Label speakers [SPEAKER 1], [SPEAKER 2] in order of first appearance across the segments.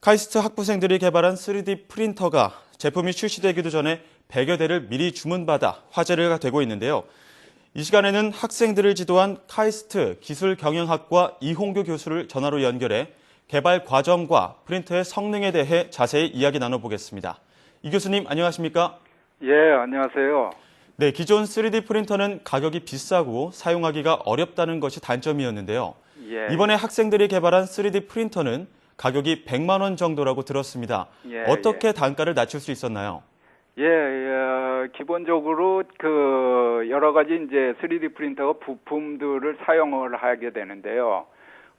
[SPEAKER 1] 카이스트 학부생들이 개발한 3D 프린터가 제품이 출시되기도 전에 100여 대를 미리 주문받아 화제가 되고 있는데요. 이 시간에는 학생들을 지도한 카이스트 기술경영학과 이홍규 교수를 전화로 연결해 개발 과정과 프린터의 성능에 대해 자세히 이야기 나눠보겠습니다. 이 교수님 안녕하십니까?
[SPEAKER 2] 예, 안녕하세요.
[SPEAKER 1] 네, 기존 3D 프린터는 가격이 비싸고 사용하기가 어렵다는 것이 단점이었는데요.
[SPEAKER 2] 예,
[SPEAKER 1] 이번에 학생들이 개발한 3D 프린터는 가격이 100만 원 정도라고 들었습니다.
[SPEAKER 2] 예,
[SPEAKER 1] 어떻게 단가를 낮출 수 있었나요?
[SPEAKER 2] 기본적으로 여러 가지 이제 3D 프린터 부품들을 사용을 하게 되는데요.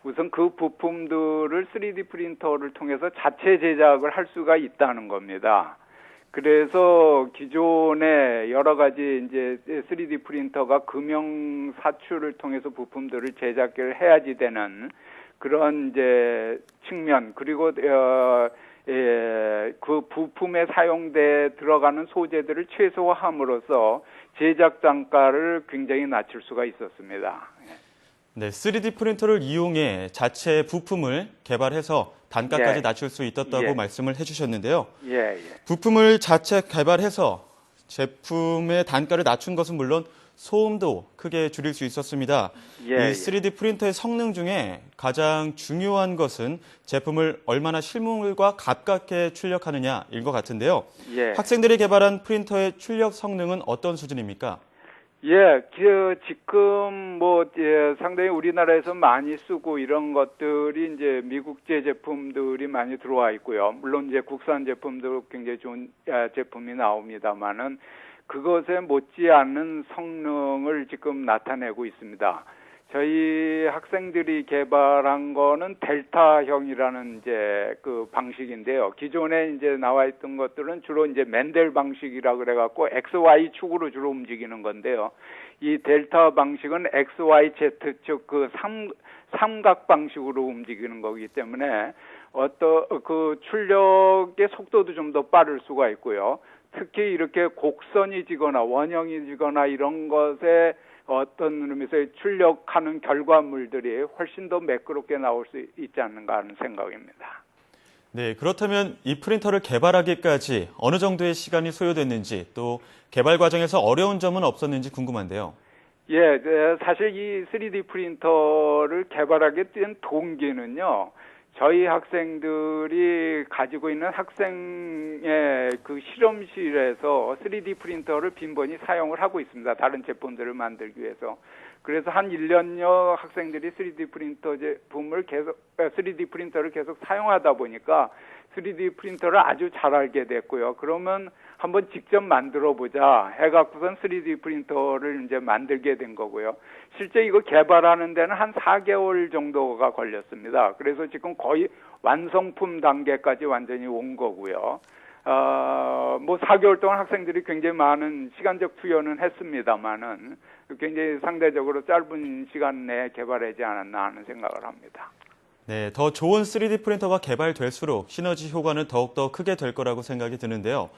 [SPEAKER 2] 우선 그 부품들을 3D 프린터를 통해서 자체 제작을 할 수가 있다는 겁니다. 그래서 기존에 여러 가지 이제 3D 프린터가 금형 사출을 통해서 부품들을 제작을 해야지 되는 그런 이제 측면, 그리고 그 부품에 들어가는 소재들을 최소화함으로써 제작 단가를 굉장히 낮출 수가 있었습니다.
[SPEAKER 1] 네, 3D 프린터를 이용해 자체 부품을 개발해서 단가까지 낮출 수 있었다고 말씀을 해주셨는데요. 부품을 자체 개발해서 제품의 단가를 낮춘 것은 물론 소음도 크게 줄일 수 있었습니다. 이 3D 프린터의 성능 중에 가장 중요한 것은 제품을 얼마나 실물과 가깝게 출력하느냐인 것 같은데요. 학생들이 개발한 프린터의 출력 성능은 어떤 수준입니까?
[SPEAKER 2] 지금 상당히 우리나라에서 많이 쓰고 이런 것들이 이제 미국제 제품들이 많이 들어와 있고요. 물론 이제 국산 제품도 굉장히 좋은 제품이 나옵니다만은 그것에 못지않은 성능을 지금 나타내고 있습니다. 저희 학생들이 개발한 거는 델타형이라는 이제 그 방식인데요. 기존에 이제 나와 있던 것들은 주로 이제 맨델 방식이라 그래갖고 XY 축으로 주로 움직이는 건데요. 이 델타 방식은 XYZ 즉 그 삼각 방식으로 움직이는 거기 때문에 그 출력의 속도도 좀 더 빠를 수가 있고요. 특히 이렇게 곡선이 지거나 원형이 지거나 이런 것에 어떤 의미에서 출력하는 결과물들이 훨씬 더 매끄럽게 나올 수 있지 않는가 하는 생각입니다.
[SPEAKER 1] 네, 그렇다면 이 프린터를 개발하기까지 어느 정도의 시간이 소요됐는지 또 개발 과정에서 어려운 점은 없었는지 궁금한데요.
[SPEAKER 2] 사실 이 3D 프린터를 개발하게 된 동기는요. 저희 학생들이 가지고 있는 학생의 그 실험실에서 3D 프린터를 빈번히 사용을 하고 있습니다. 다른 제품들을 만들기 위해서. 그래서 한 1년여 학생들이 3D 프린터를 계속 사용하다 보니까 3D 프린터를 아주 잘 알게 됐고요. 그러면 한번 직접 만들어 보자 해갖고선 3D 프린터를 이제 만들게 된 거고요. 실제 이거 개발하는 데는 한 4개월 정도가 걸렸습니다. 그래서 지금 거의 완성품 단계까지 완전히 온 거고요. 4개월 동안 학생들이 굉장히 많은 시간적 투여는 했습니다만은 굉장히 상대적으로 짧은 시간 내에 개발하지 않았나 하는 생각을 합니다.
[SPEAKER 1] 네, 더 좋은 3D 프린터가 개발될수록 시너지 효과는 더욱더 크게 될 거라고 생각이 드는데요.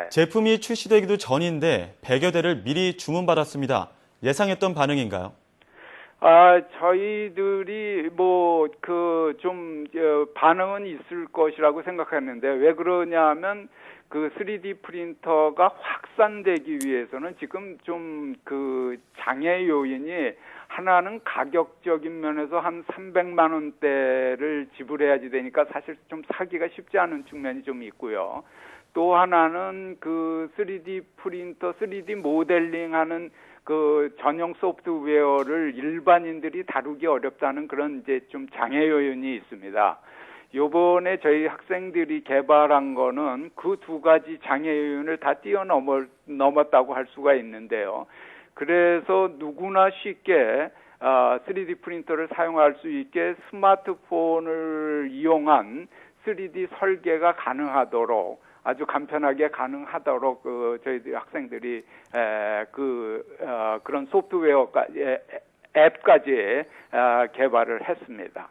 [SPEAKER 1] 제품이 출시되기도 전인데 100여 대를 미리 주문받았습니다. 예상했던 반응인가요?
[SPEAKER 2] 저희들이 반응은 있을 것이라고 생각했는데 왜 그러냐면 그 3D 프린터가 확산되기 위해서는 지금 좀 그 장애 요인이 하나는 가격적인 면에서 한 300만 원대를 지불해야지 되니까 사실 좀 사기가 쉽지 않은 측면이 좀 있고요. 또 하나는 그 3D 프린터, 3D 모델링하는 그 전용 소프트웨어를 일반인들이 다루기 어렵다는 그런 이제 좀 장애 요인이 있습니다. 요번에 저희 학생들이 개발한 거는 그 두 가지 장애 요인을 다 뛰어넘었다고 할 수가 있는데요. 그래서 누구나 쉽게 3D 프린터를 사용할 수 있게 스마트폰을 이용한 3D 설계가 가능하도록 아주 간편하게 가능하도록 저희들 학생들이 그런 소프트웨어까지 앱까지 개발을 했습니다.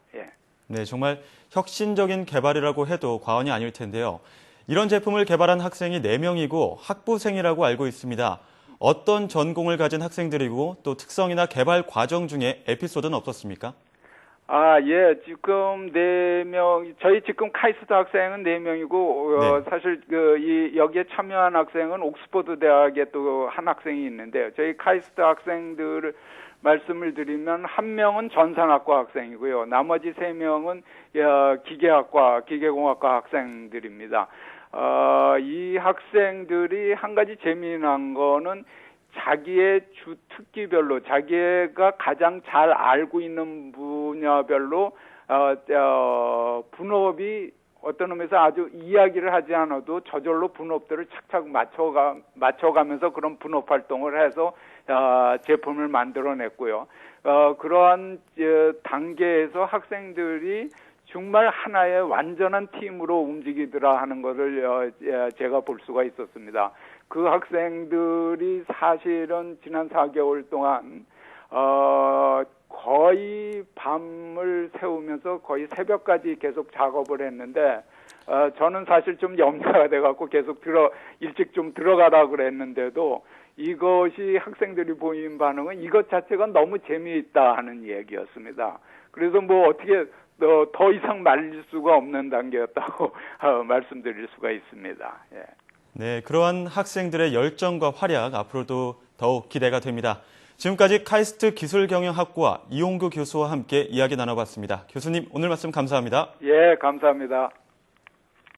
[SPEAKER 1] 네, 정말 혁신적인 개발이라고 해도 과언이 아닐 텐데요. 이런 제품을 개발한 학생이 4명이고 학부생이라고 알고 있습니다. 어떤 전공을 가진 학생들이고 또 특성이나 개발 과정 중에 에피소드는 없었습니까?
[SPEAKER 2] 예, 지금 4명, 저희 지금 카이스트 학생은 4명이고,
[SPEAKER 1] 네.
[SPEAKER 2] 사실, 여기에 참여한 학생은 옥스퍼드 대학에 또 한 학생이 있는데요. 저희 카이스트 학생들을 말씀을 드리면, 1명은 전산학과 학생이고요. 나머지 3명은, 기계학과, 기계공학과 학생들입니다. 이 학생들이 한 가지 재미난 거는, 자기의 주 특기별로 자기가 가장 잘 알고 있는 분야별로 분업이 어떤 의미에서 아주 이야기를 하지 않아도 저절로 분업들을 착착 맞춰가면서 그런 분업 활동을 해서 제품을 만들어냈고요. 그러한 단계에서 학생들이 정말 하나의 완전한 팀으로 움직이더라 하는 것을 제가 볼 수가 있었습니다. 그 학생들이 사실은 지난 4개월 동안 거의 밤을 새우면서 거의 새벽까지 계속 작업을 했는데 저는 사실 좀 염려가 돼갖고 계속 일찍 좀 들어가라 그랬는데도 이것이 학생들이 보인 반응은 이것 자체가 너무 재미있다 하는 얘기였습니다. 그래서 뭐 어떻게 더 이상 말릴 수가 없는 단계였다고 말씀드릴 수가 있습니다. 예.
[SPEAKER 1] 네, 그러한 학생들의 열정과 활약 앞으로도 더욱 기대가 됩니다. 지금까지 카이스트 기술경영학과 이용규 교수와 함께 이야기 나눠봤습니다. 교수님, 오늘 말씀 감사합니다.
[SPEAKER 2] 예, 감사합니다.